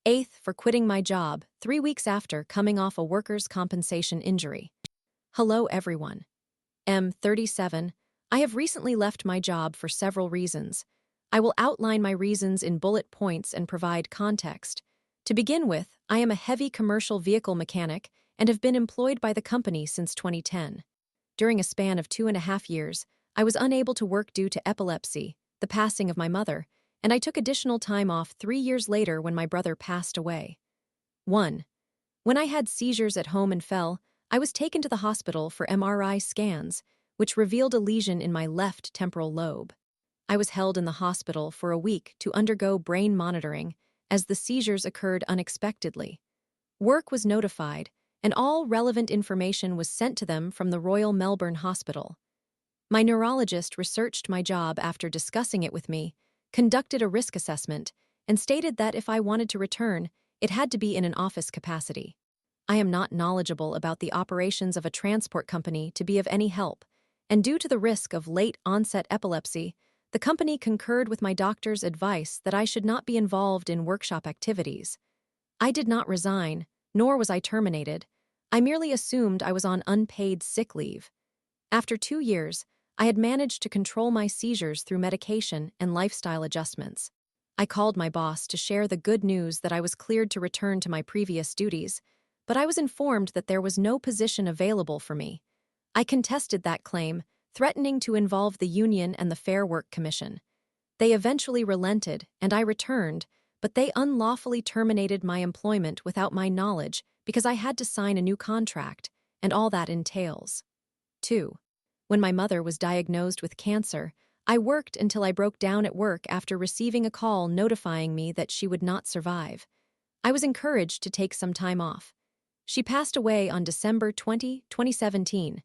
Aith for quitting my job 3 weeks after coming off a workers' compensation injury. Hello everyone. I'm 37. I have recently left my job for several reasons. I will outline my reasons in bullet points and provide context. To begin with, I am a heavy commercial vehicle mechanic and have been employed by the company since 2010. During a span of 2.5 years, I was unable to work due to epilepsy, the passing of my mother, and I took additional time off 3 years later when my brother passed away. 1. When I had seizures at home and fell, I was taken to the hospital for MRI scans, which revealed a lesion in my left temporal lobe. I was held in the hospital for a week to undergo brain monitoring, as the seizures occurred unexpectedly. Work was notified, and all relevant information was sent to them from the Royal Melbourne Hospital. My neurologist researched my job after discussing it with me, conducted a risk assessment, and stated that if I wanted to return, it had to be in an office capacity. I am not knowledgeable about the operations of a transport company to be of any help, and due to the risk of late-onset epilepsy, the company concurred with my doctor's advice that I should not be involved in workshop activities. I did not resign, nor was I terminated. I merely assumed I was on unpaid sick leave. After 2 years, I had managed to control my seizures through medication and lifestyle adjustments. I called my boss to share the good news that I was cleared to return to my previous duties, but I was informed that there was no position available for me. I contested that claim, threatening to involve the union and the Fair Work Commission. They eventually relented, and I returned, but they unlawfully terminated my employment without my knowledge because I had to sign a new contract, and all that entails. 2. When my mother was diagnosed with cancer, I worked until I broke down at work after receiving a call notifying me that she would not survive. I was encouraged to take some time off. She passed away on December 20, 2017.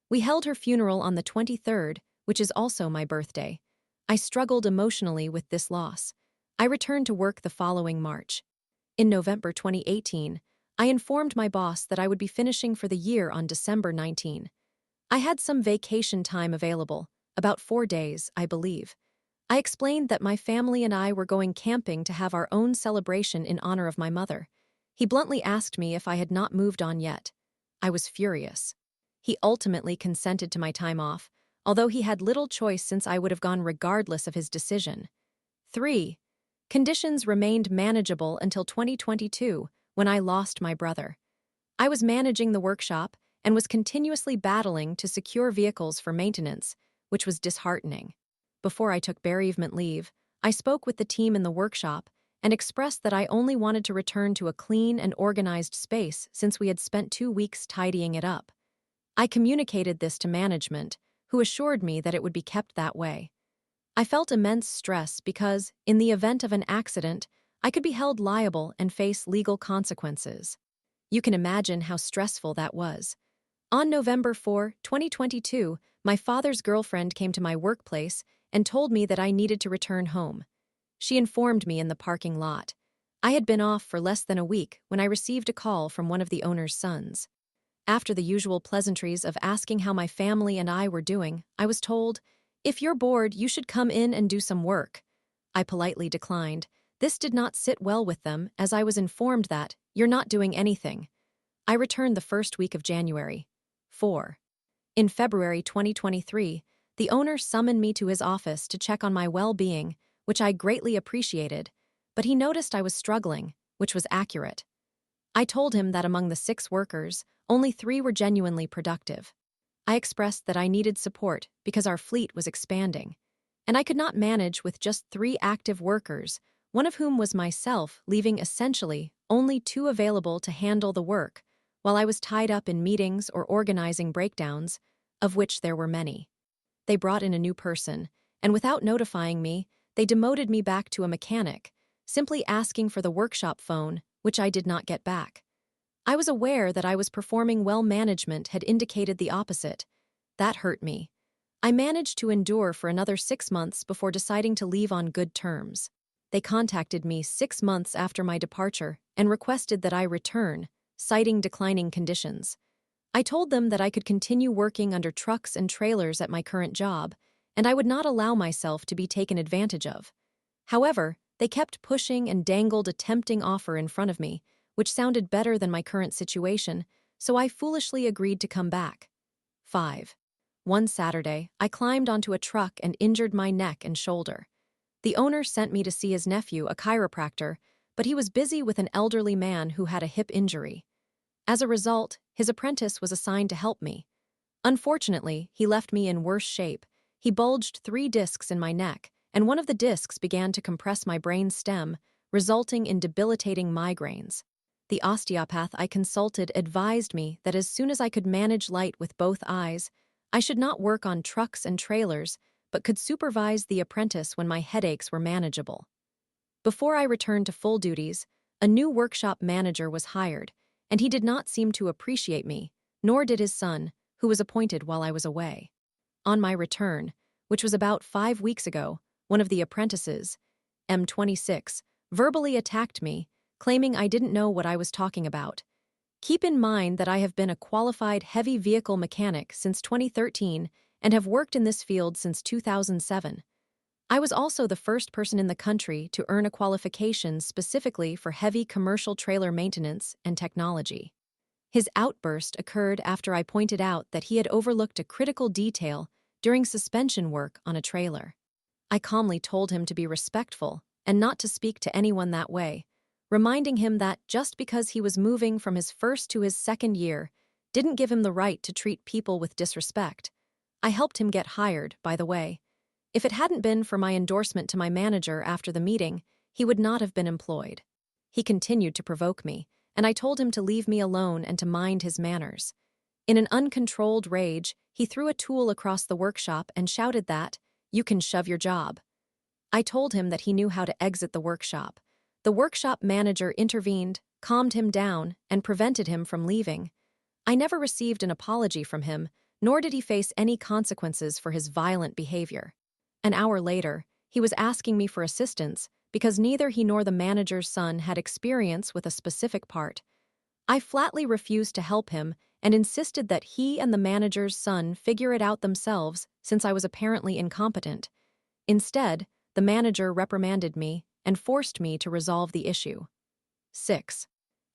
We held her funeral on the 23rd, which is also my birthday. I struggled emotionally with this loss. I returned to work the following March. In November 2018, I informed my boss that I would be finishing for the year on December 19. I had some vacation time available, about 4 days, I believe. I explained that my family and I were going camping to have our own celebration in honor of my mother. He bluntly asked me if I had not moved on yet. I was furious. He ultimately consented to my time off, although he had little choice since I would have gone regardless of his decision. 3. Conditions remained manageable until 2022, when I lost my brother. I was managing the workshop and was continuously battling to secure vehicles for maintenance, which was disheartening. Before I took bereavement leave, I spoke with the team in the workshop and expressed that I only wanted to return to a clean and organized space since we had spent 2 weeks tidying it up. I communicated this to management, who assured me that it would be kept that way. I felt immense stress because, in the event of an accident, I could be held liable and face legal consequences. You can imagine how stressful that was. On November 4, 2022, my father's girlfriend came to my workplace and told me that I needed to return home. She informed me in the parking lot. I had been off for less than a week when I received a call from one of the owner's sons. After the usual pleasantries of asking how my family and I were doing, I was told, "If you're bored, you should come in and do some work." I politely declined. This did not sit well with them, as I was informed that, "You're not doing anything." I returned the first week of January. 4. In February 2023, the owner summoned me to his office to check on my well-being, which I greatly appreciated, but he noticed I was struggling, which was accurate. I told him that among the 6 workers, only 3 were genuinely productive. I expressed that I needed support because our fleet was expanding, and I could not manage with just 3 active workers, one of whom was myself, leaving essentially only 2 available to handle the work, while I was tied up in meetings or organizing breakdowns, of which there were many. They brought in a new person, and without notifying me, they demoted me back to a mechanic, simply asking for the workshop phone, which I did not get back. I was aware that I was performing well. Management had indicated the opposite. That hurt me. I managed to endure for another 6 months before deciding to leave on good terms. They contacted me 6 months after my departure and requested that I return, citing declining conditions. I told them that I could continue working under trucks and trailers at my current job, and I would not allow myself to be taken advantage of. However, They kept pushing and dangled a tempting offer in front of me, which sounded better than my current situation, so I foolishly agreed to come back. 5. One Saturday, I climbed onto a truck and injured my neck and shoulder. The owner sent me to see his nephew, a chiropractor, but he was busy with an elderly man who had a hip injury. As a result, his apprentice was assigned to help me. Unfortunately, he left me in worse shape. He bulged 3 discs in my neck, and one of the discs began to compress my brain stem, resulting in debilitating migraines. The osteopath I consulted advised me that as soon as I could manage light with both eyes, I should not work on trucks and trailers, but could supervise the apprentice when my headaches were manageable. Before I returned to full duties, a new workshop manager was hired, and he did not seem to appreciate me, nor did his son, who was appointed while I was away. On my return, which was about 5 weeks ago, one of the apprentices, M26, verbally attacked me, claiming I didn't know what I was talking about. Keep in mind that I have been a qualified heavy vehicle mechanic since 2013 and have worked in this field since 2007. I was also the first person in the country to earn a qualification specifically for heavy commercial trailer maintenance and technology. His outburst occurred after I pointed out that he had overlooked a critical detail during suspension work on a trailer. I calmly told him to be respectful and not to speak to anyone that way, reminding him that just because he was moving from his first to his second year didn't give him the right to treat people with disrespect. I helped him get hired, by the way. If it hadn't been for my endorsement to my manager after the meeting, he would not have been employed. He continued to provoke me, and I told him to leave me alone and to mind his manners. In an uncontrolled rage, he threw a tool across the workshop and shouted that, "You can shove your job." I told him that he knew how to exit the workshop. The workshop manager intervened, calmed him down, and prevented him from leaving. I never received an apology from him, nor did he face any consequences for his violent behavior. An hour later, he was asking me for assistance because neither he nor the manager's son had experience with a specific part. I flatly refused to help him and insisted that he and the manager's son figure it out themselves since I was apparently incompetent. Instead, the manager reprimanded me and forced me to resolve the issue. 6.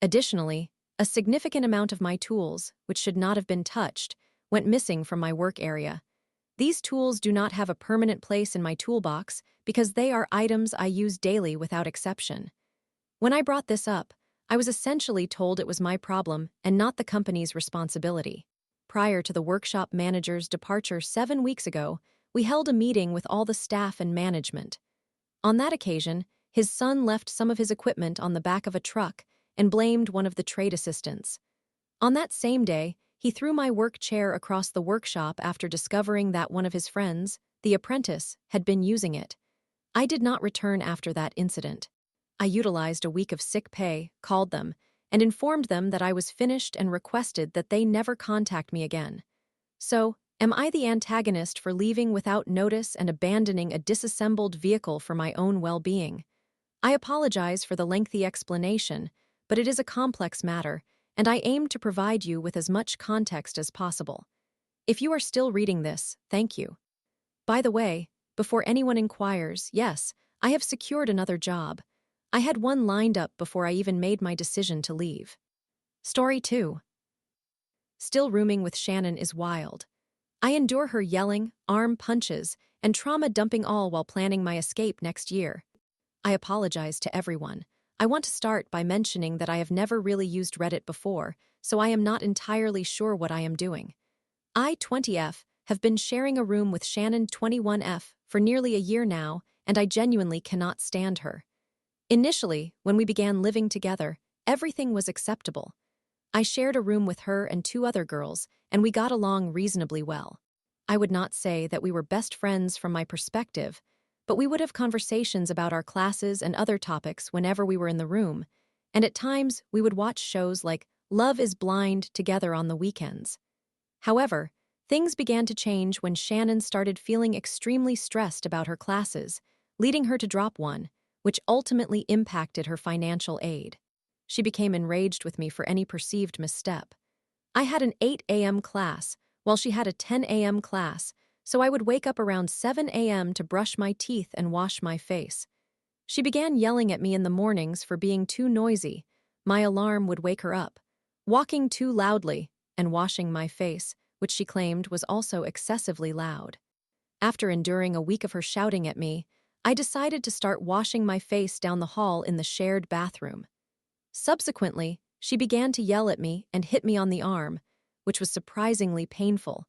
Additionally, a significant amount of my tools, which should not have been touched, went missing from my work area. These tools do not have a permanent place in my toolbox because they are items I use daily without exception. When I brought this up, I was essentially told it was my problem and not the company's responsibility. Prior to the workshop manager's departure 7 weeks ago, we held a meeting with all the staff and management. On that occasion, his son left some of his equipment on the back of a truck and blamed one of the trade assistants. On that same day, he threw my work chair across the workshop after discovering that one of his friends, the apprentice, had been using it. I did not return after that incident. I utilized a week of sick pay, called them, and informed them that I was finished and requested that they never contact me again. So, am I the antagonist for leaving without notice and abandoning a disassembled vehicle for my own well-being? I apologize for the lengthy explanation, but it is a complex matter, and I aim to provide you with as much context as possible. If you are still reading this, thank you. By the way, before anyone inquires, yes, I have secured another job. I had one lined up before I even made my decision to leave. Story 2. Still rooming with Shannon is wild. I endure her yelling, arm punches, and trauma dumping all while planning my escape next year. I apologize to everyone. I want to start by mentioning that I have never really used Reddit before, so I am not entirely sure what I am doing. I, 20F, have been sharing a room with Shannon, 21F, for nearly a year now, and I genuinely cannot stand her. Initially, when we began living together, everything was acceptable. I shared a room with her and 2 other girls, and we got along reasonably well. I would not say that we were best friends from my perspective, but we would have conversations about our classes and other topics whenever we were in the room, and at times we would watch shows like Love is Blind together on the weekends. However, things began to change when Shannon started feeling extremely stressed about her classes, leading her to drop one, which ultimately impacted her financial aid. She became enraged with me for any perceived misstep. I had an 8 a.m. class, while she had a 10 a.m. class, so I would wake up around 7 a.m. to brush my teeth and wash my face. She began yelling at me in the mornings for being too noisy. My alarm would wake her up, walking too loudly, and washing my face, which she claimed was also excessively loud. After enduring a week of her shouting at me, I decided to start washing my face down the hall in the shared bathroom. Subsequently, she began to yell at me and hit me on the arm, which was surprisingly painful.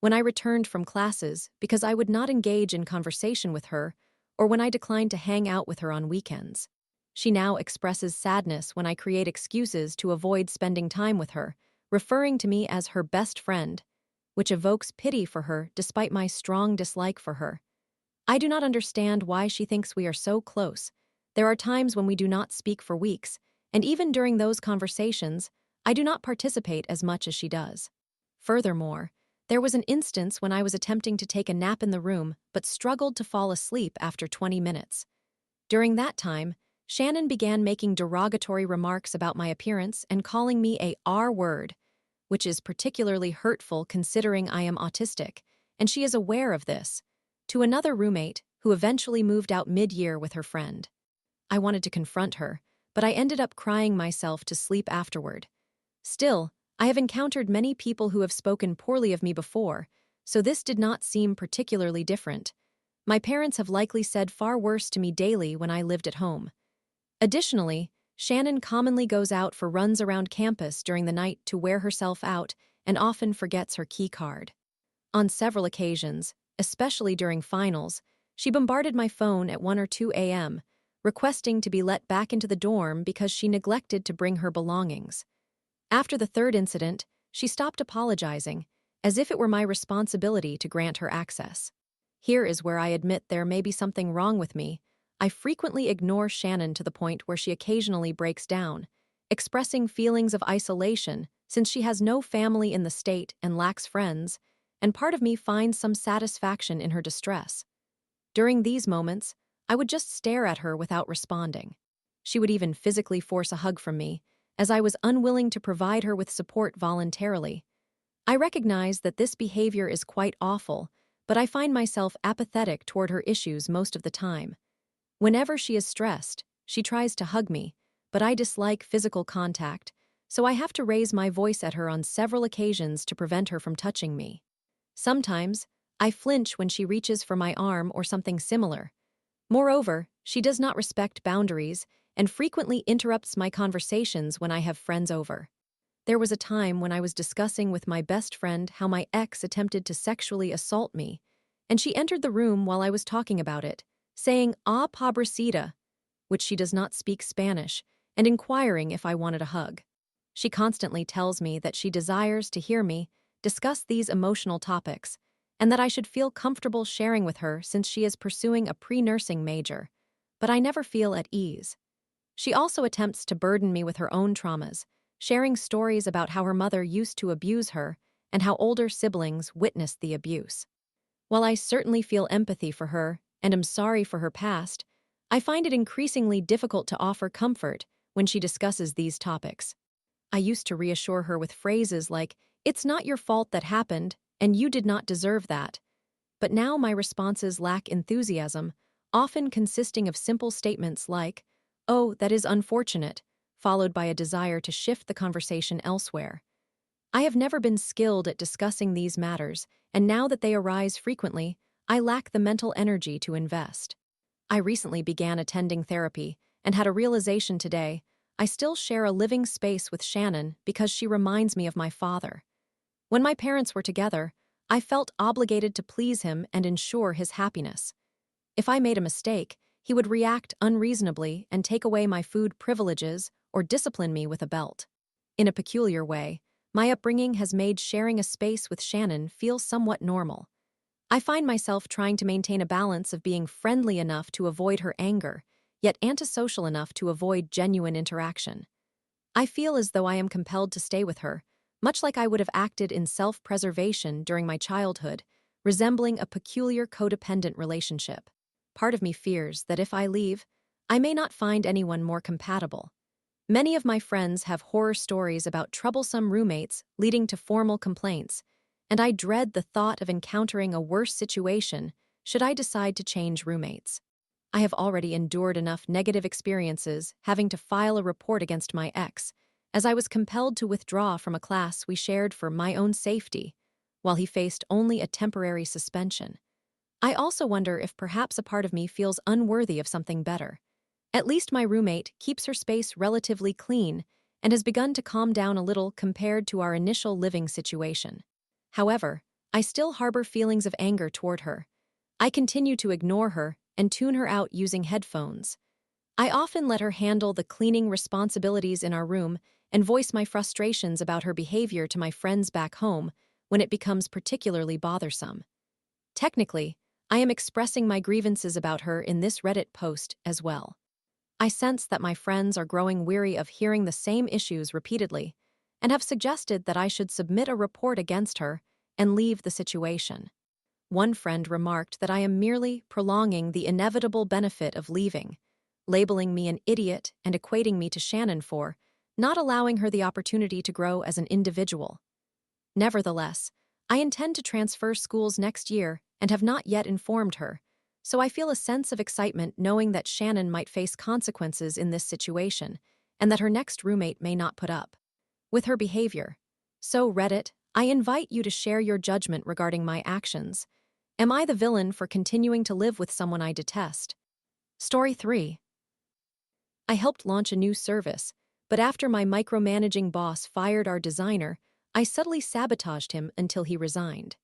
When I returned from classes, because I would not engage in conversation with her, or when I declined to hang out with her on weekends. She now expresses sadness when I create excuses to avoid spending time with her, referring to me as her best friend, which evokes pity for her despite my strong dislike for her. I do not understand why she thinks we are so close. There are times when we do not speak for weeks, and even during those conversations, I do not participate as much as she does. Furthermore, there was an instance when I was attempting to take a nap in the room but struggled to fall asleep after 20 minutes. During that time, Shannon began making derogatory remarks about my appearance and calling me a R-word, which is particularly hurtful considering I am autistic, and she is aware of this, to another roommate who eventually moved out mid-year with her friend. I wanted to confront her, but I ended up crying myself to sleep afterward. Still, I have encountered many people who have spoken poorly of me before, so this did not seem particularly different. My parents have likely said far worse to me daily when I lived at home. Additionally, Shannon commonly goes out for runs around campus during the night to wear herself out and often forgets her key card. On several occasions, especially during finals, she bombarded my phone at 1 or 2 a.m., requesting to be let back into the dorm because she neglected to bring her belongings. After the third incident, she stopped apologizing, as if it were my responsibility to grant her access. Here is where I admit there may be something wrong with me. I frequently ignore Shannon to the point where she occasionally breaks down, expressing feelings of isolation since she has no family in the state and lacks friends, and part of me finds some satisfaction in her distress. During these moments, I would just stare at her without responding. She would even physically force a hug from me, as I was unwilling to provide her with support voluntarily. I recognize that this behavior is quite awful, but I find myself apathetic toward her issues most of the time. Whenever she is stressed, she tries to hug me, but I dislike physical contact, so I have to raise my voice at her on several occasions to prevent her from touching me. Sometimes, I flinch when she reaches for my arm or something similar. Moreover, she does not respect boundaries and frequently interrupts my conversations when I have friends over. There was a time when I was discussing with my best friend how my ex attempted to sexually assault me, and she entered the room while I was talking about it, saying "Ah, pobrecita," which she does not speak Spanish, and inquiring if I wanted a hug. She constantly tells me that she desires to hear me discuss these emotional topics, and that I should feel comfortable sharing with her since she is pursuing a pre-nursing major, but I never feel at ease. She also attempts to burden me with her own traumas, sharing stories about how her mother used to abuse her and how older siblings witnessed the abuse. While I certainly feel empathy for her and am sorry for her past, I find it increasingly difficult to offer comfort when she discusses these topics. I used to reassure her with phrases like, "It's not your fault that happened, and you did not deserve that." But now my responses lack enthusiasm, often consisting of simple statements like, "Oh, that is unfortunate," followed by a desire to shift the conversation elsewhere. I have never been skilled at discussing these matters, and now that they arise frequently, I lack the mental energy to invest. I recently began attending therapy and had a realization today. I still share a living space with Shannon because she reminds me of my father. When my parents were together, I felt obligated to please him and ensure his happiness. If I made a mistake, he would react unreasonably and take away my food privileges or discipline me with a belt. In a peculiar way, my upbringing has made sharing a space with Shannon feel somewhat normal. I find myself trying to maintain a balance of being friendly enough to avoid her anger, yet antisocial enough to avoid genuine interaction. I feel as though I am compelled to stay with her, much like I would have acted in self-preservation during my childhood, resembling a peculiar codependent relationship. Part of me fears that if I leave, I may not find anyone more compatible. Many of my friends have horror stories about troublesome roommates leading to formal complaints, and I dread the thought of encountering a worse situation should I decide to change roommates. I have already endured enough negative experiences having to file a report against my ex, as I was compelled to withdraw from a class we shared for my own safety, while he faced only a temporary suspension. I also wonder if perhaps a part of me feels unworthy of something better. At least my roommate keeps her space relatively clean and has begun to calm down a little compared to our initial living situation. However, I still harbor feelings of anger toward her. I continue to ignore her and tune her out using headphones. I often let her handle the cleaning responsibilities in our room and voice my frustrations about her behavior to my friends back home when it becomes particularly bothersome. Technically, I am expressing my grievances about her in this Reddit post as well. I sense that my friends are growing weary of hearing the same issues repeatedly and have suggested that I should submit a report against her and leave the situation. One friend remarked that I am merely prolonging the inevitable benefit of leaving, labeling me an idiot and equating me to Shannon for not allowing her the opportunity to grow as an individual. Nevertheless, I intend to transfer schools next year and have not yet informed her, so I feel a sense of excitement knowing that Shannon might face consequences in this situation and that her next roommate may not put up with her behavior. So, Reddit, I invite you to share your judgment regarding my actions. Am I the villain for continuing to live with someone I detest? Story 3. I helped launch a new service, but after my micromanaging boss fired our designer, I subtly sabotaged him until he resigned.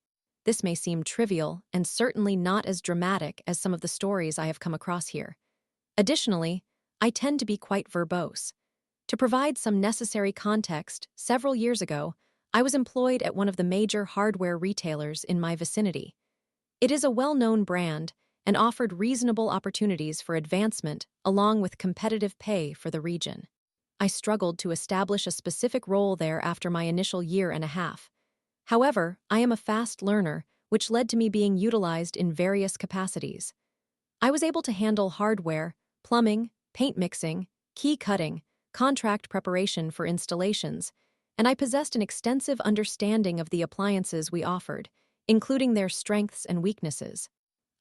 This may seem trivial and certainly not as dramatic as some of the stories I have come across here. Additionally, I tend to be quite verbose. To provide some necessary context, several years ago, I was employed at one of the major hardware retailers in my vicinity. It is a well-known brand and offered reasonable opportunities for advancement along with competitive pay for the region. I struggled to establish a specific role there after my initial year and a half. However, I am a fast learner, which led to me being utilized in various capacities. I was able to handle hardware, plumbing, paint mixing, key cutting, contract preparation for installations, and I possessed an extensive understanding of the appliances we offered, including their strengths and weaknesses.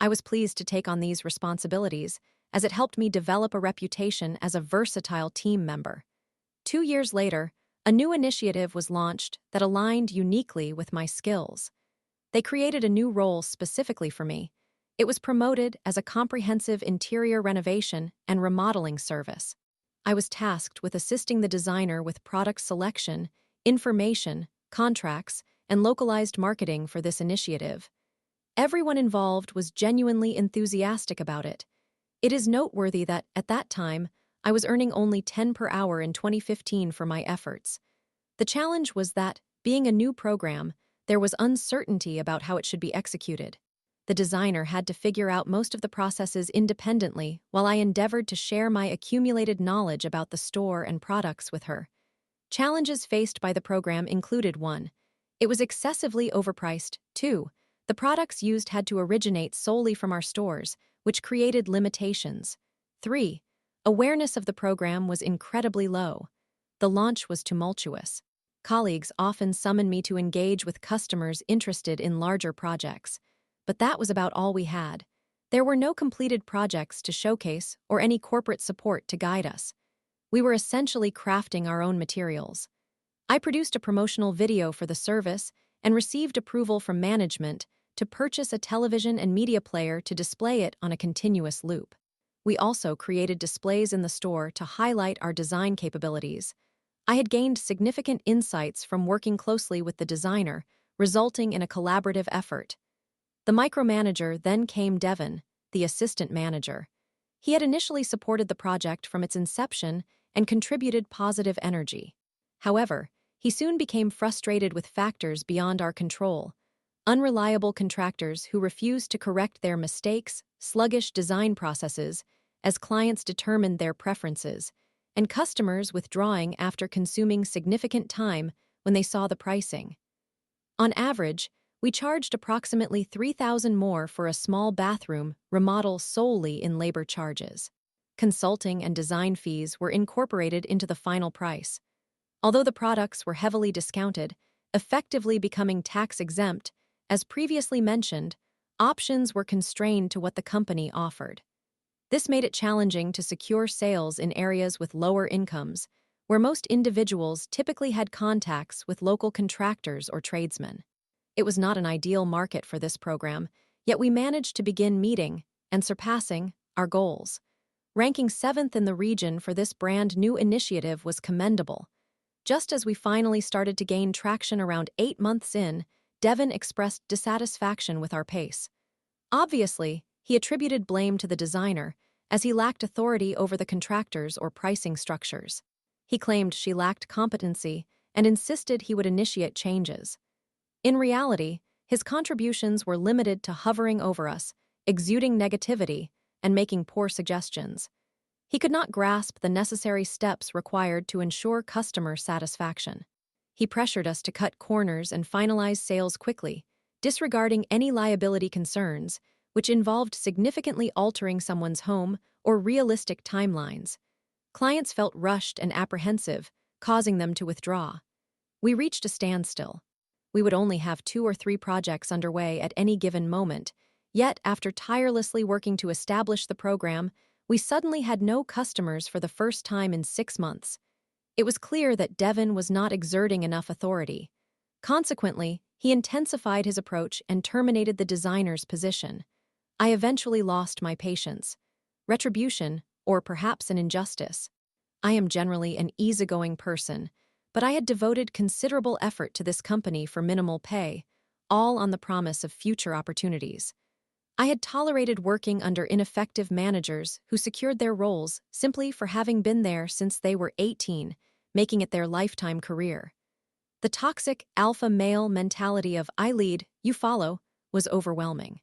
I was pleased to take on these responsibilities, as it helped me develop a reputation as a versatile team member. 2 years later, a new initiative was launched that aligned uniquely with my skills. They created a new role specifically for me. It was promoted as a comprehensive interior renovation and remodeling service. I was tasked with assisting the designer with product selection, information, contracts, and localized marketing for this initiative. Everyone involved was genuinely enthusiastic about it. It is noteworthy that, at that time, I was earning only $10 per hour in 2015 for my efforts. The challenge was that, being a new program, there was uncertainty about how it should be executed. The designer had to figure out most of the processes independently while I endeavored to share my accumulated knowledge about the store and products with her. Challenges faced by the program included 1. It was excessively overpriced. 2. The products used had to originate solely from our stores, which created limitations. 3. Awareness of the program was incredibly low. The launch was tumultuous. Colleagues often summoned me to engage with customers interested in larger projects, but that was about all we had. There were no completed projects to showcase or any corporate support to guide us. We were essentially crafting our own materials. I produced a promotional video for the service and received approval from management to purchase a television and media player to display it on a continuous loop. We also created displays in the store to highlight our design capabilities. I had gained significant insights from working closely with the designer, resulting in a collaborative effort. The micromanager then came Devon, the assistant manager. He had initially supported the project from its inception and contributed positive energy. However, he soon became frustrated with factors beyond our control. Unreliable contractors who refused to correct their mistakes, sluggish design processes, as clients determined their preferences, and customers withdrawing after consuming significant time when they saw the pricing. On average, we charged approximately $3,000 more for a small bathroom remodel solely in labor charges. Consulting and design fees were incorporated into the final price. Although the products were heavily discounted, effectively becoming tax-exempt, as previously mentioned, options were constrained to what the company offered. This made it challenging to secure sales in areas with lower incomes, where most individuals typically had contacts with local contractors or tradesmen. It was not an ideal market for this program, yet we managed to begin meeting and surpassing our goals. Ranking 7th in the region for this brand new initiative was commendable. Just as we finally started to gain traction around 8 months in, Devin expressed dissatisfaction with our pace. Obviously, he attributed blame to the designer, as he lacked authority over the contractors or pricing structures. He claimed she lacked competency and insisted he would initiate changes. In reality, his contributions were limited to hovering over us, exuding negativity, and making poor suggestions. He could not grasp the necessary steps required to ensure customer satisfaction. He pressured us to cut corners and finalize sales quickly, disregarding any liability concerns, which involved significantly altering someone's home or realistic timelines. Clients felt rushed and apprehensive, causing them to withdraw. We reached a standstill. We would only have 2 or 3 projects underway at any given moment, yet after tirelessly working to establish the program, we suddenly had no customers for the first time in 6 months. It was clear that Devin was not exerting enough authority. Consequently, he intensified his approach and terminated the designer's position. I eventually lost my patience. Retribution, or perhaps an injustice. I am generally an easygoing person, but I had devoted considerable effort to this company for minimal pay, all on the promise of future opportunities. I had tolerated working under ineffective managers who secured their roles simply for having been there since they were 18, making it their lifetime career. The toxic alpha male mentality of "I lead, you follow" was overwhelming.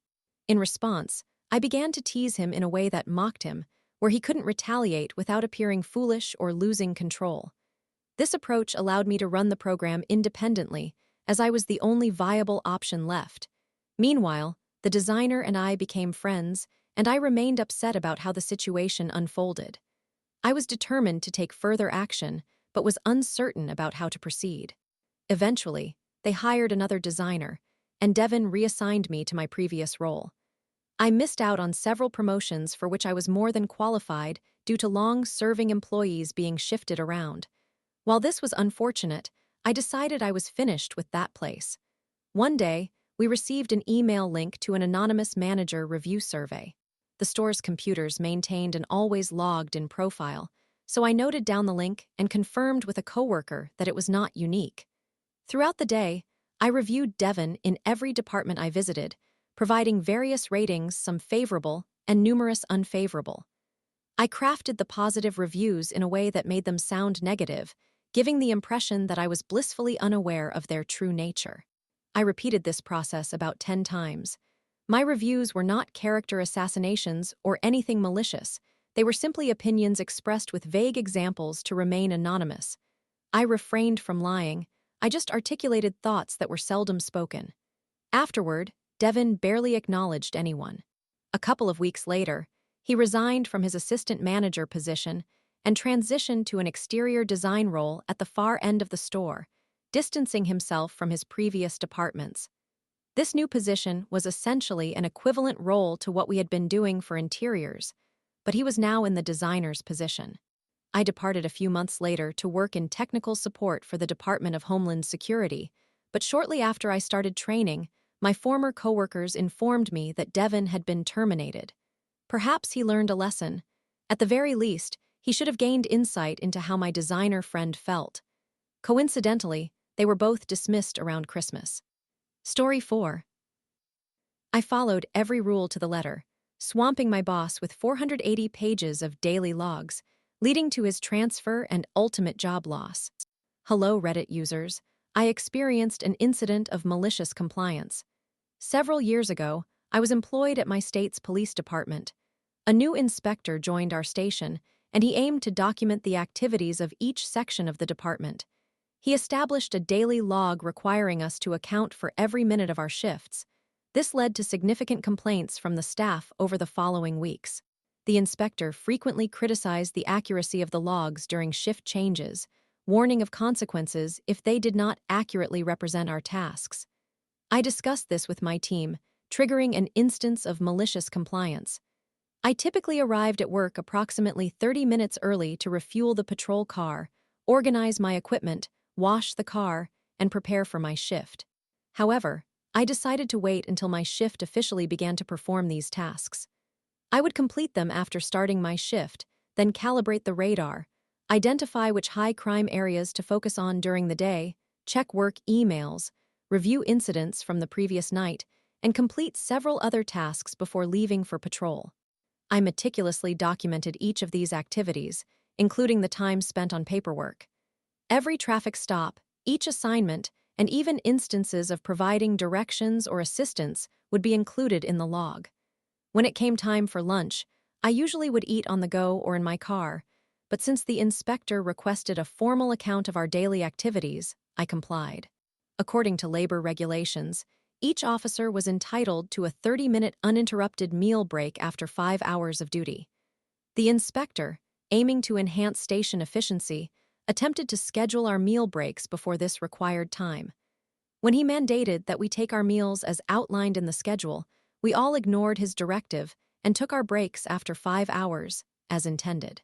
In response, I began to tease him in a way that mocked him, where he couldn't retaliate without appearing foolish or losing control. This approach allowed me to run the program independently, as I was the only viable option left. Meanwhile, the designer and I became friends, and I remained upset about how the situation unfolded. I was determined to take further action, but was uncertain about how to proceed. Eventually, they hired another designer, and Devin reassigned me to my previous role. I missed out on several promotions for which I was more than qualified due to long-serving employees being shifted around. While this was unfortunate, I decided I was finished with that place. One day, we received an email link to an anonymous manager review survey. The store's computers maintained an always logged-in profile, so I noted down the link and confirmed with a coworker that it was not unique. Throughout the day, I reviewed Devin in every department I visited, providing various ratings, some favorable and numerous unfavorable. I crafted the positive reviews in a way that made them sound negative, giving the impression that I was blissfully unaware of their true nature. I repeated this process about 10 times. My reviews were not character assassinations or anything malicious. They were simply opinions expressed with vague examples to remain anonymous. I refrained from lying. I just articulated thoughts that were seldom spoken. Afterward, Devin barely acknowledged anyone. A couple of weeks later, he resigned from his assistant manager position and transitioned to an exterior design role at the far end of the store, distancing himself from his previous departments. This new position was essentially an equivalent role to what we had been doing for interiors, but he was now in the designer's position. I departed a few months later to work in technical support for the Department of Homeland Security, but shortly after I started training, my former coworkers informed me that Devin had been terminated. Perhaps he learned a lesson. At the very least, he should have gained insight into how my designer friend felt. Coincidentally, they were both dismissed around Christmas. Story 4. I followed every rule to the letter, swamping my boss with 480 pages of daily logs, leading to his transfer and ultimate job loss. Hello, Reddit users. I experienced an incident of malicious compliance. Several years ago, I was employed at my state's police department. A new inspector joined our station, and he aimed to document the activities of each section of the department. He established a daily log requiring us to account for every minute of our shifts. This led to significant complaints from the staff over the following weeks. The inspector frequently criticized the accuracy of the logs during shift changes, warning of consequences if they did not accurately represent our tasks. I discussed this with my team, triggering an instance of malicious compliance. I typically arrived at work approximately 30 minutes early to refuel the patrol car, organize my equipment, wash the car, and prepare for my shift. However, I decided to wait until my shift officially began to perform these tasks. I would complete them after starting my shift, then calibrate the radar, identify which high-crime areas to focus on during the day, check work emails, review incidents from the previous night, and complete several other tasks before leaving for patrol. I meticulously documented each of these activities, including the time spent on paperwork. Every traffic stop, each assignment, and even instances of providing directions or assistance would be included in the log. When it came time for lunch, I usually would eat on the go or in my car, but since the inspector requested a formal account of our daily activities, I complied. According to labor regulations, each officer was entitled to a 30-minute uninterrupted meal break after 5 hours of duty. The inspector, aiming to enhance station efficiency, attempted to schedule our meal breaks before this required time. When he mandated that we take our meals as outlined in the schedule, we all ignored his directive and took our breaks after 5 hours, as intended.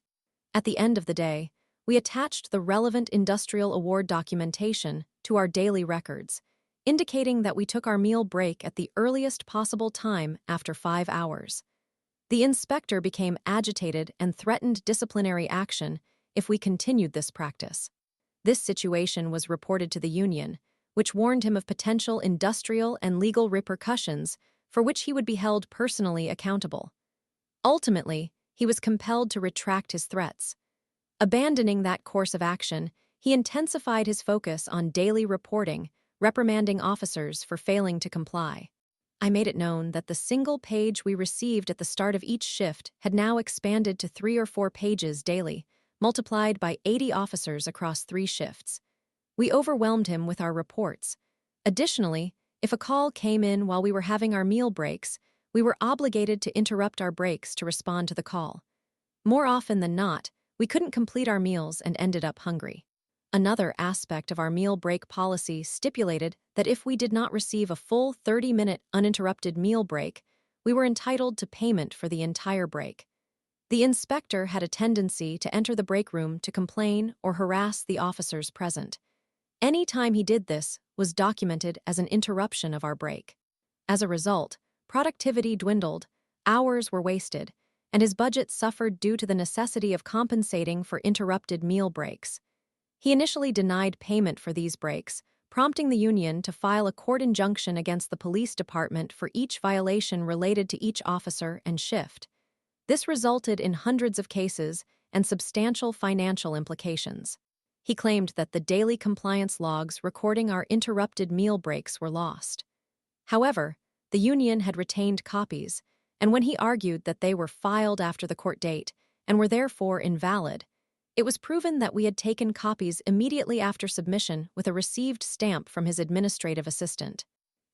At the end of the day, we attached the relevant industrial award documentation to our daily records, indicating that we took our meal break at the earliest possible time after 5 hours. The inspector became agitated and threatened disciplinary action if we continued this practice. This situation was reported to the union, which warned him of potential industrial and legal repercussions for which he would be held personally accountable. Ultimately, he was compelled to retract his threats. Abandoning that course of action, he intensified his focus on daily reporting, reprimanding officers for failing to comply. I made it known that the single page we received at the start of each shift had now expanded to 3 or 4 pages daily, multiplied by 80 officers across 3 shifts. We overwhelmed him with our reports. Additionally, if a call came in while we were having our meal breaks, we were obligated to interrupt our breaks to respond to the call. More often than not, we couldn't complete our meals and ended up hungry. Another aspect of our meal break policy stipulated that if we did not receive a full 30-minute uninterrupted meal break, we were entitled to payment for the entire break. The inspector had a tendency to enter the break room to complain or harass the officers present. Any time he did this was documented as an interruption of our break. As a result, productivity dwindled, hours were wasted, and his budget suffered due to the necessity of compensating for interrupted meal breaks. He initially denied payment for these breaks, prompting the union to file a court injunction against the police department for each violation related to each officer and shift. This resulted in hundreds of cases and substantial financial implications. He claimed that the daily compliance logs recording our interrupted meal breaks were lost. However, the union had retained copies, and when he argued that they were filed after the court date and were therefore invalid, it was proven that we had taken copies immediately after submission with a received stamp from his administrative assistant.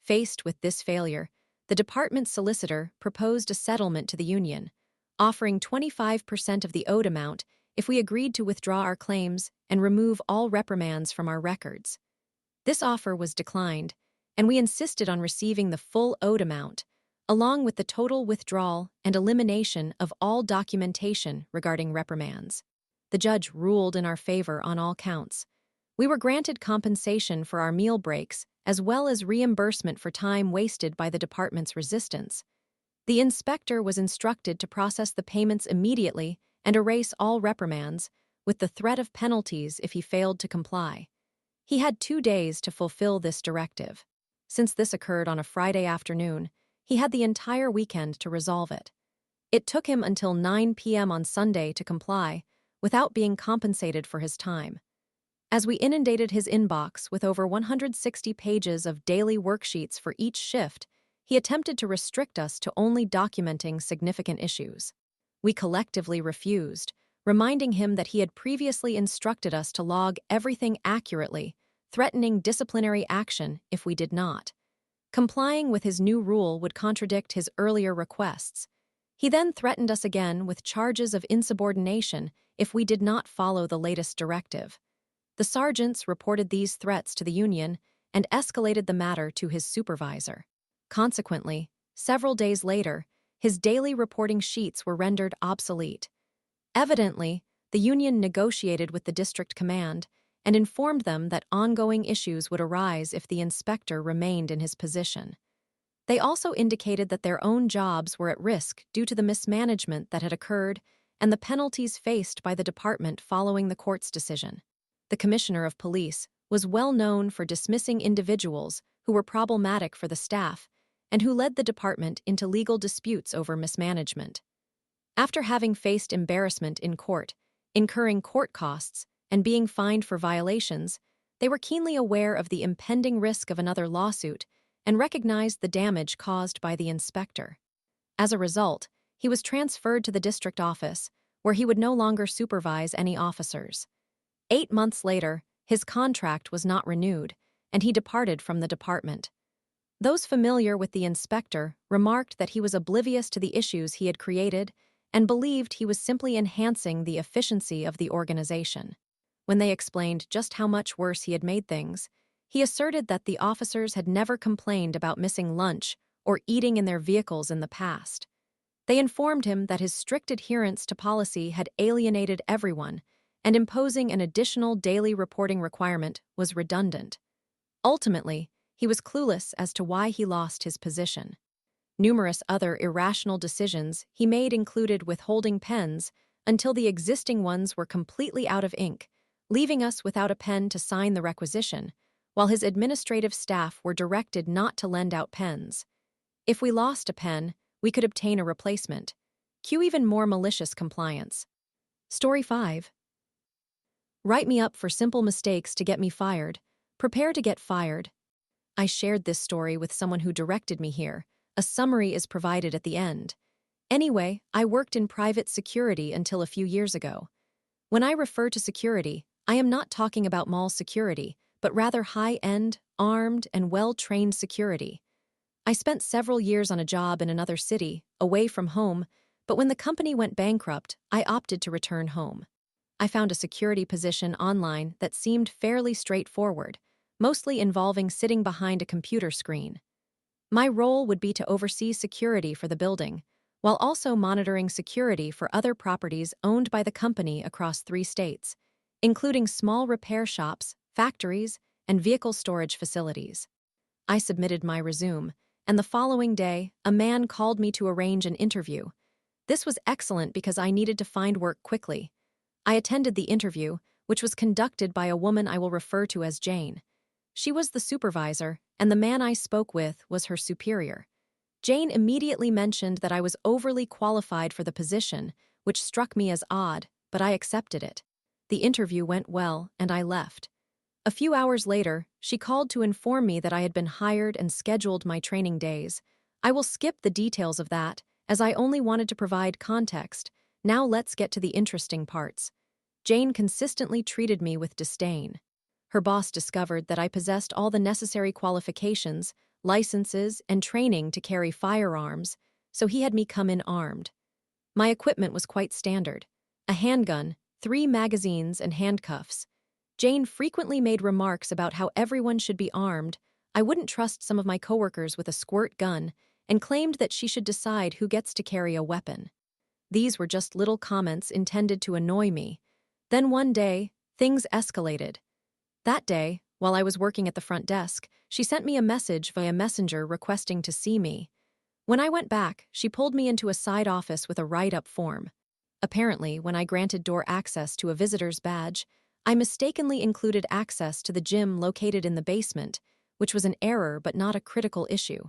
Faced with this failure, the department's solicitor proposed a settlement to the union, offering 25% of the owed amount if we agreed to withdraw our claims and remove all reprimands from our records. This offer was declined, and we insisted on receiving the full owed amount, along with the total withdrawal and elimination of all documentation regarding reprimands. The judge ruled in our favor on all counts. We were granted compensation for our meal breaks, as well as reimbursement for time wasted by the department's resistance. The inspector was instructed to process the payments immediately and erase all reprimands, with the threat of penalties if he failed to comply. He had 2 days to fulfill this directive. Since this occurred on a Friday afternoon, he had the entire weekend to resolve it. It took him until 9 p.m. on Sunday to comply, without being compensated for his time. As we inundated his inbox with over 160 pages of daily worksheets for each shift, he attempted to restrict us to only documenting significant issues. We collectively refused, reminding him that he had previously instructed us to log everything accurately, threatening disciplinary action if we did not. Complying with his new rule would contradict his earlier requests. He then threatened us again with charges of insubordination if we did not follow the latest directive. The sergeants reported these threats to the union and escalated the matter to his supervisor. Consequently, several days later, his daily reporting sheets were rendered obsolete. Evidently, the union negotiated with the district command and informed them that ongoing issues would arise if the inspector remained in his position. They also indicated that their own jobs were at risk due to the mismanagement that had occurred and the penalties faced by the department following the court's decision. The commissioner of police was well known for dismissing individuals who were problematic for the staff and who led the department into legal disputes over mismanagement. After having faced embarrassment in court, incurring court costs, and being fined for violations, they were keenly aware of the impending risk of another lawsuit and recognized the damage caused by the inspector. As a result, he was transferred to the district office, where he would no longer supervise any officers. 8 months later, his contract was not renewed, and he departed from the department. Those familiar with the inspector remarked that he was oblivious to the issues he had created and believed he was simply enhancing the efficiency of the organization. When they explained just how much worse he had made things, he asserted that the officers had never complained about missing lunch or eating in their vehicles in the past. They informed him that his strict adherence to policy had alienated everyone, and imposing an additional daily reporting requirement was redundant. Ultimately, he was clueless as to why he lost his position. Numerous other irrational decisions he made included withholding pens until the existing ones were completely out of ink, leaving us without a pen to sign the requisition, while his administrative staff were directed not to lend out pens. If we lost a pen, we could obtain a replacement. Cue even more malicious compliance. Story 5. Write me up for simple mistakes to get me fired. Prepare to get fired. I shared this story with someone who directed me here. A summary is provided at the end. Anyway, I worked in private security until a few years ago. When I refer to security, I am not talking about mall security, but rather high-end, armed, and well-trained security. I spent several years on a job in another city, away from home, but when the company went bankrupt, I opted to return home. I found a security position online that seemed fairly straightforward, mostly involving sitting behind a computer screen. My role would be to oversee security for the building, while also monitoring security for other properties owned by the company across 3 states, including small repair shops, factories, and vehicle storage facilities. I submitted my resume, and the following day, a man called me to arrange an interview. This was excellent because I needed to find work quickly. I attended the interview, which was conducted by a woman I will refer to as Jane. She was the supervisor, and the man I spoke with was her superior. Jane immediately mentioned that I was overly qualified for the position, which struck me as odd, but I accepted it. The interview went well, and I left. A few hours later, she called to inform me that I had been hired and scheduled my training days. I will skip the details of that, as I only wanted to provide context. Now let's get to the interesting parts. Jane consistently treated me with disdain. Her boss discovered that I possessed all the necessary qualifications, licenses, and training to carry firearms, so he had me come in armed. My equipment was quite standard: a handgun, 3 magazines, and handcuffs. Jane frequently made remarks about how everyone should be armed. I wouldn't trust some of my coworkers with a squirt gun, and claimed that she should decide who gets to carry a weapon. These were just little comments intended to annoy me. Then one day, things escalated. That day, while I was working at the front desk, she sent me a message via Messenger requesting to see me. When I went back, she pulled me into a side office with a write-up form. Apparently, when I granted door access to a visitor's badge, I mistakenly included access to the gym located in the basement, which was an error but not a critical issue.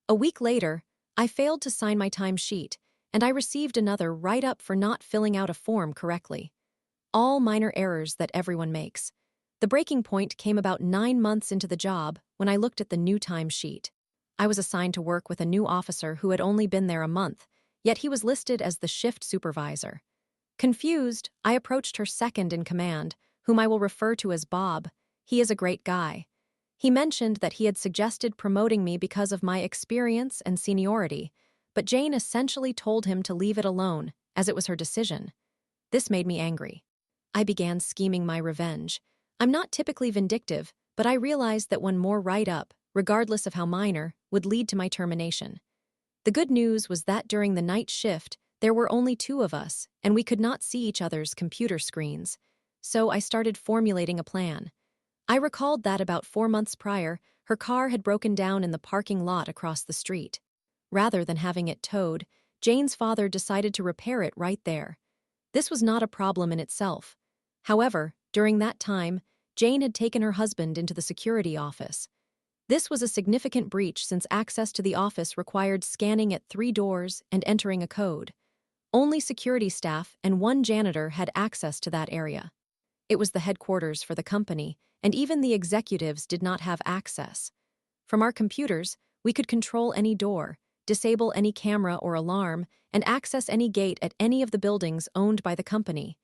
A week later, I failed to sign my timesheet, and I received another write-up for not filling out a form correctly. All minor errors that everyone makes. The breaking point came about 9 months into the job when I looked at the new timesheet. I was assigned to work with a new officer who had only been there a month, yet he was listed as the shift supervisor. Confused, I approached her second in command, whom I will refer to as Bob. He is a great guy. He mentioned that he had suggested promoting me because of my experience and seniority, but Jane essentially told him to leave it alone, as it was her decision. This made me angry. I began scheming my revenge. I'm not typically vindictive, but I realized that one more write-up, regardless of how minor, would lead to my termination. The good news was that during the night shift, there were only two of us, and we could not see each other's computer screens. So I started formulating a plan. I recalled that about 4 months prior, her car had broken down in the parking lot across the street. Rather than having it towed, Jane's father decided to repair it right there. This was not a problem in itself. However, during that time, Jane had taken her husband into the security office. This was a significant breach since access to the office required scanning at 3 doors and entering a code. Only security staff and one janitor had access to that area. It was the headquarters for the company, and even the executives did not have access. From our computers, we could control any door, disable any camera or alarm, and access any gate at any of the buildings owned by the company.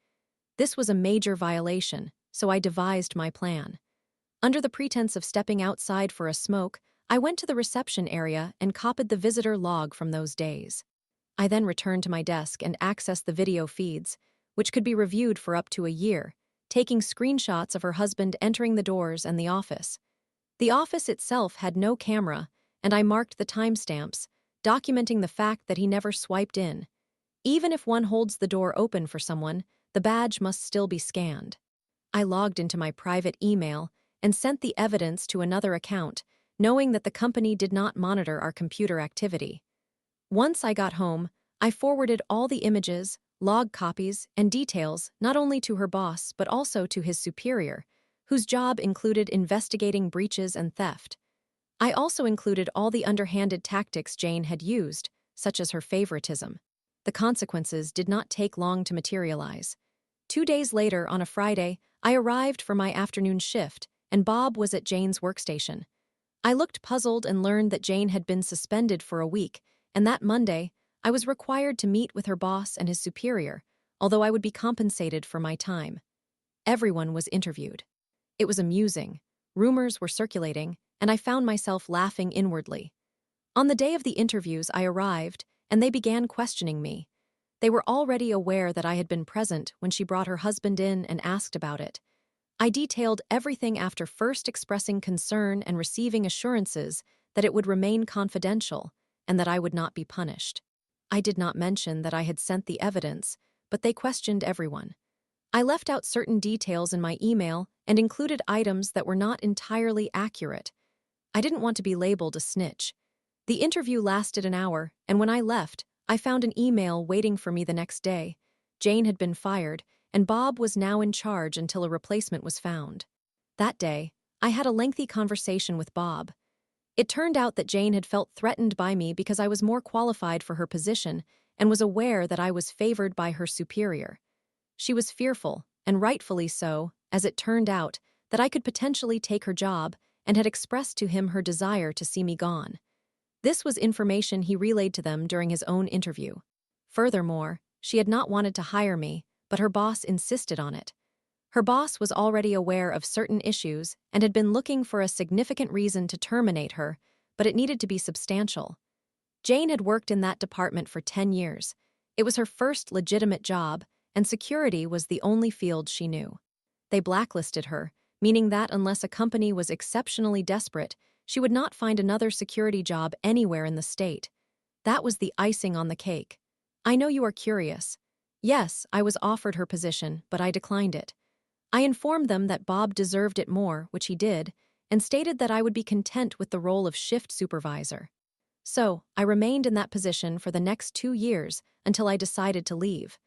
This was a major violation, so I devised my plan. Under the pretense of stepping outside for a smoke, I went to the reception area and copied the visitor log from those days. I then returned to my desk and accessed the video feeds, which could be reviewed for up to a year, taking screenshots of her husband entering the doors and the office. The office itself had no camera, and I marked the timestamps, documenting the fact that he never swiped in. Even if one holds the door open for someone, the badge must still be scanned. I logged into my private email and sent the evidence to another account, knowing that the company did not monitor our computer activity. Once I got home, I forwarded all the images, log copies, and details not only to her boss but also to his superior, whose job included investigating breaches and theft. I also included all the underhanded tactics Jane had used, such as her favoritism. The consequences did not take long to materialize. 2 days later, on a Friday, I arrived for my afternoon shift, and Bob was at Jane's workstation. I looked puzzled and learned that Jane had been suspended for a week, and that Monday, I was required to meet with her boss and his superior, although I would be compensated for my time. Everyone was interviewed. It was amusing. Rumors were circulating, and I found myself laughing inwardly. On the day of the interviews, I arrived, and they began questioning me. They were already aware that I had been present when she brought her husband in and asked about it. I detailed everything after first expressing concern and receiving assurances that it would remain confidential and that I would not be punished. I did not mention that I had sent the evidence, but they questioned everyone. I left out certain details in my email and included items that were not entirely accurate. I didn't want to be labeled a snitch. The interview lasted an hour, and when I left, I found an email waiting for me the next day. Jane had been fired, and Bob was now in charge until a replacement was found. That day, I had a lengthy conversation with Bob. It turned out that Jane had felt threatened by me because I was more qualified for her position and was aware that I was favored by her superior. She was fearful, and rightfully so, as it turned out, that I could potentially take her job and had expressed to him her desire to see me gone. This was information he relayed to them during his own interview. Furthermore, she had not wanted to hire me, but her boss insisted on it. Her boss was already aware of certain issues and had been looking for a significant reason to terminate her, but it needed to be substantial. Jane had worked in that department for 10 years. It was her first legitimate job, and security was the only field she knew. They blacklisted her, meaning that unless a company was exceptionally desperate, she would not find another security job anywhere in the state. That was the icing on the cake. I know you are curious. Yes, I was offered her position, but I declined it. I informed them that Bob deserved it more, which he did, and stated that I would be content with the role of shift supervisor. So, I remained in that position for the next 2 years until I decided to leave.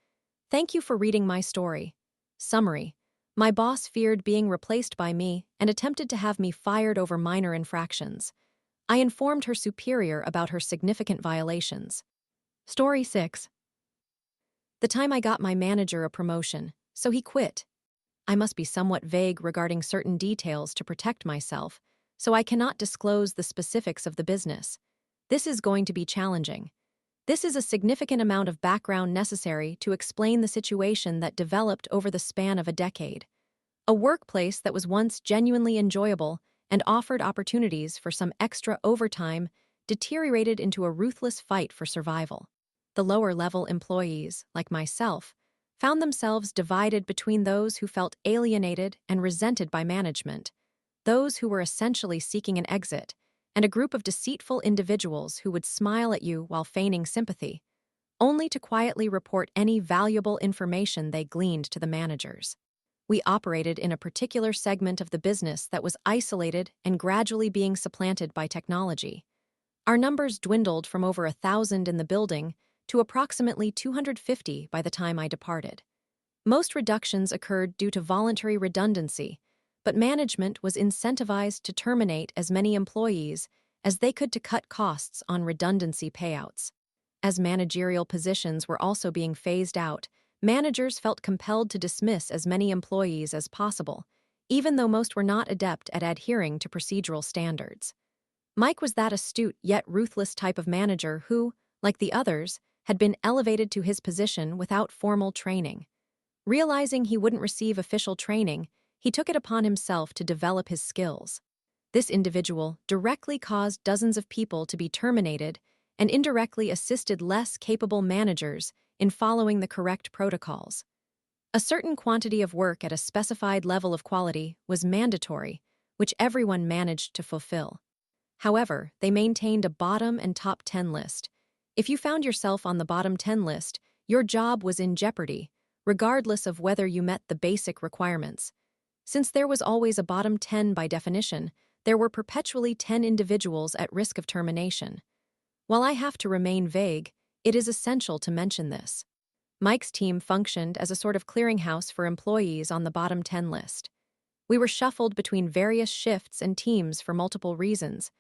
Thank you for reading my story. Summary. My boss feared being replaced by me and attempted to have me fired over minor infractions. I informed her superior about her significant violations. Story 6. The time I got my manager a promotion, so he quit. I must be somewhat vague regarding certain details to protect myself, so I cannot disclose the specifics of the business. This is going to be challenging. This is a significant amount of background necessary to explain the situation that developed over the span of a decade. A workplace that was once genuinely enjoyable and offered opportunities for some extra overtime deteriorated into a ruthless fight for survival. The lower-level employees, like myself, found themselves divided between those who felt alienated and resented by management, those who were essentially seeking an exit, and a group of deceitful individuals who would smile at you while feigning sympathy, only to quietly report any valuable information they gleaned to the managers. We operated in a particular segment of the business that was isolated and gradually being supplanted by technology. Our numbers dwindled from over 1,000 in the building to approximately 250 by the time I departed. Most reductions occurred due to voluntary redundancy, but management was incentivized to terminate as many employees as they could to cut costs on redundancy payouts. As managerial positions were also being phased out, managers felt compelled to dismiss as many employees as possible, even though most were not adept at adhering to procedural standards. Mike was that astute yet ruthless type of manager who, like the others, had been elevated to his position without formal training. Realizing he wouldn't receive official training, he took it upon himself to develop his skills. This individual directly caused dozens of people to be terminated and indirectly assisted less capable managers in following the correct protocols. A certain quantity of work at a specified level of quality was mandatory, which everyone managed to fulfill. However, they maintained a bottom and top 10 list. If you found yourself on the bottom 10 list, your job was in jeopardy, regardless of whether you met the basic requirements. Since there was always a bottom 10 by definition, there were perpetually 10 individuals at risk of termination. While I have to remain vague, it is essential to mention this. Mike's team functioned as a sort of clearinghouse for employees on the bottom 10 list. We were shuffled between various shifts and teams for multiple reasons,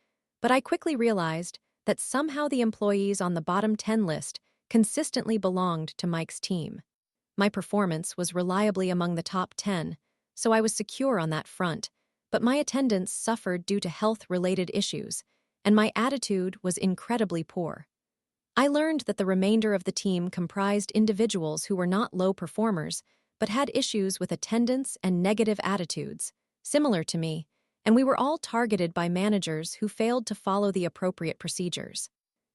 but I quickly realized that somehow the employees on the bottom 10 list consistently belonged to Mike's team. My performance was reliably among the top 10, so I was secure on that front, but my attendance suffered due to health-related issues, and my attitude was incredibly poor. I learned that the remainder of the team comprised individuals who were not low performers, but had issues with attendance and negative attitudes, similar to me, and we were all targeted by managers who failed to follow the appropriate procedures.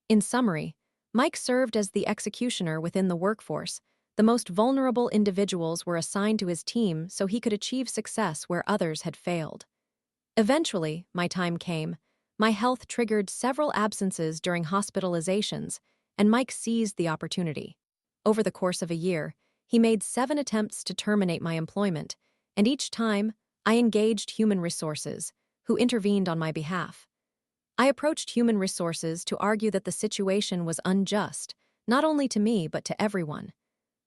In summary, Mike served as the executioner within the workforce. The most vulnerable individuals were assigned to his team so he could achieve success where others had failed. Eventually, my time came. My health triggered several absences during hospitalizations, and Mike seized the opportunity. Over the course of a year, he made 7 attempts to terminate my employment, and each time, I engaged human resources, who intervened on my behalf. I approached human resources to argue that the situation was unjust, not only to me but to everyone.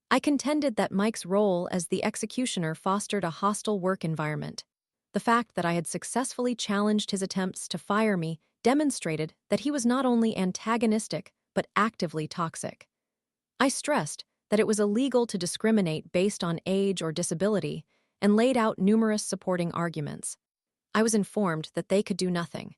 I contended that Mike's role as the executioner fostered a hostile work environment. The fact that I had successfully challenged his attempts to fire me demonstrated that he was not only antagonistic but actively toxic. I stressed that it was illegal to discriminate based on age or disability and laid out numerous supporting arguments. I was informed that they could do nothing.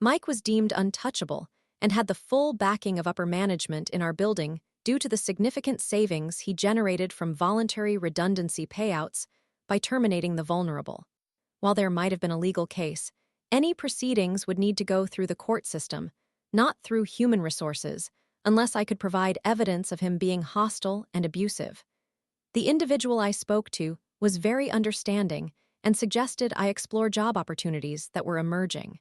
Mike was deemed untouchable and had the full backing of upper management in our building due to the significant savings he generated from voluntary redundancy payouts by terminating the vulnerable. While there might have been a legal case, any proceedings would need to go through the court system, not through human resources, unless I could provide evidence of him being hostile and abusive. The individual I spoke to was very understanding and suggested I explore job opportunities that were emerging.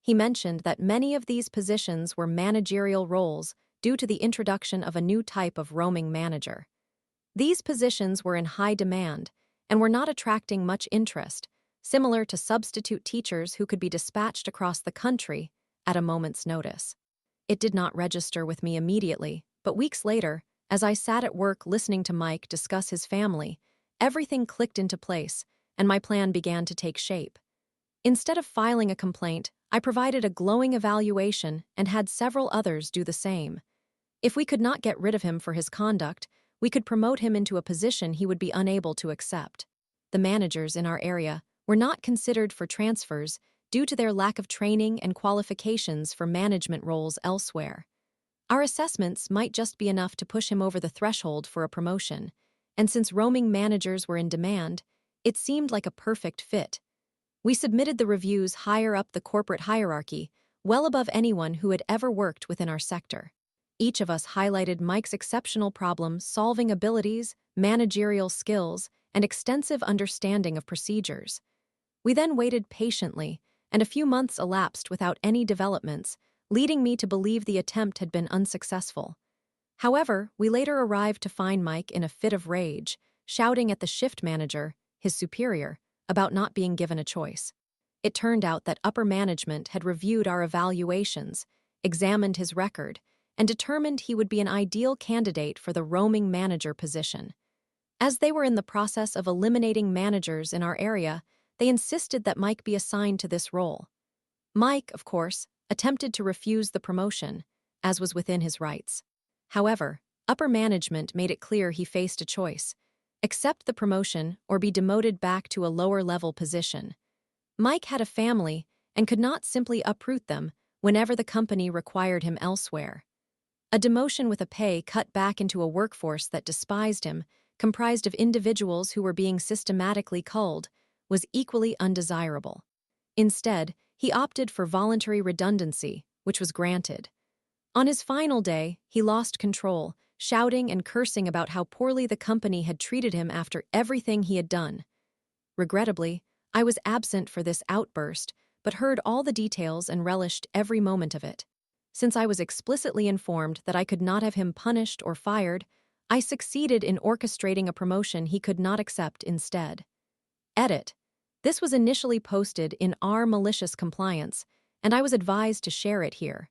He mentioned that many of these positions were managerial roles due to the introduction of a new type of roaming manager. These positions were in high demand and were not attracting much interest, similar to substitute teachers who could be dispatched across the country at a moment's notice. It did not register with me immediately, but weeks later, as I sat at work listening to Mike discuss his family, everything clicked into place, and my plan began to take shape. Instead of filing a complaint, I provided a glowing evaluation and had several others do the same. If we could not get rid of him for his conduct, we could promote him into a position he would be unable to accept. The managers in our area were not considered for transfers due to their lack of training and qualifications for management roles elsewhere. Our assessments might just be enough to push him over the threshold for a promotion, and since roaming managers were in demand, it seemed like a perfect fit. We submitted the reviews higher up the corporate hierarchy, well above anyone who had ever worked within our sector. Each of us highlighted Mike's exceptional problem-solving abilities, managerial skills, and extensive understanding of procedures. We then waited patiently, and a few months elapsed without any developments, leading me to believe the attempt had been unsuccessful. However, we later arrived to find Mike in a fit of rage, shouting at the shift manager, his superior, about not being given a choice. It turned out that upper management had reviewed our evaluations, examined his record, and determined he would be an ideal candidate for the roaming manager position. As they were in the process of eliminating managers in our area, they insisted that Mike be assigned to this role. Mike, of course, attempted to refuse the promotion, as was within his rights. However, upper management made it clear he faced a choice: accept the promotion or be demoted back to a lower-level position. Mike had a family and could not simply uproot them whenever the company required him elsewhere. A demotion with a pay cut back into a workforce that despised him, comprised of individuals who were being systematically culled, was equally undesirable. Instead, he opted for voluntary redundancy, which was granted. On his final day, he lost control, shouting and cursing about how poorly the company had treated him after everything he had done. Regrettably, I was absent for this outburst, but heard all the details and relished every moment of it. Since I was explicitly informed that I could not have him punished or fired, I succeeded in orchestrating a promotion he could not accept instead. Edit. This was initially posted in our malicious compliance, and I was advised to share it here.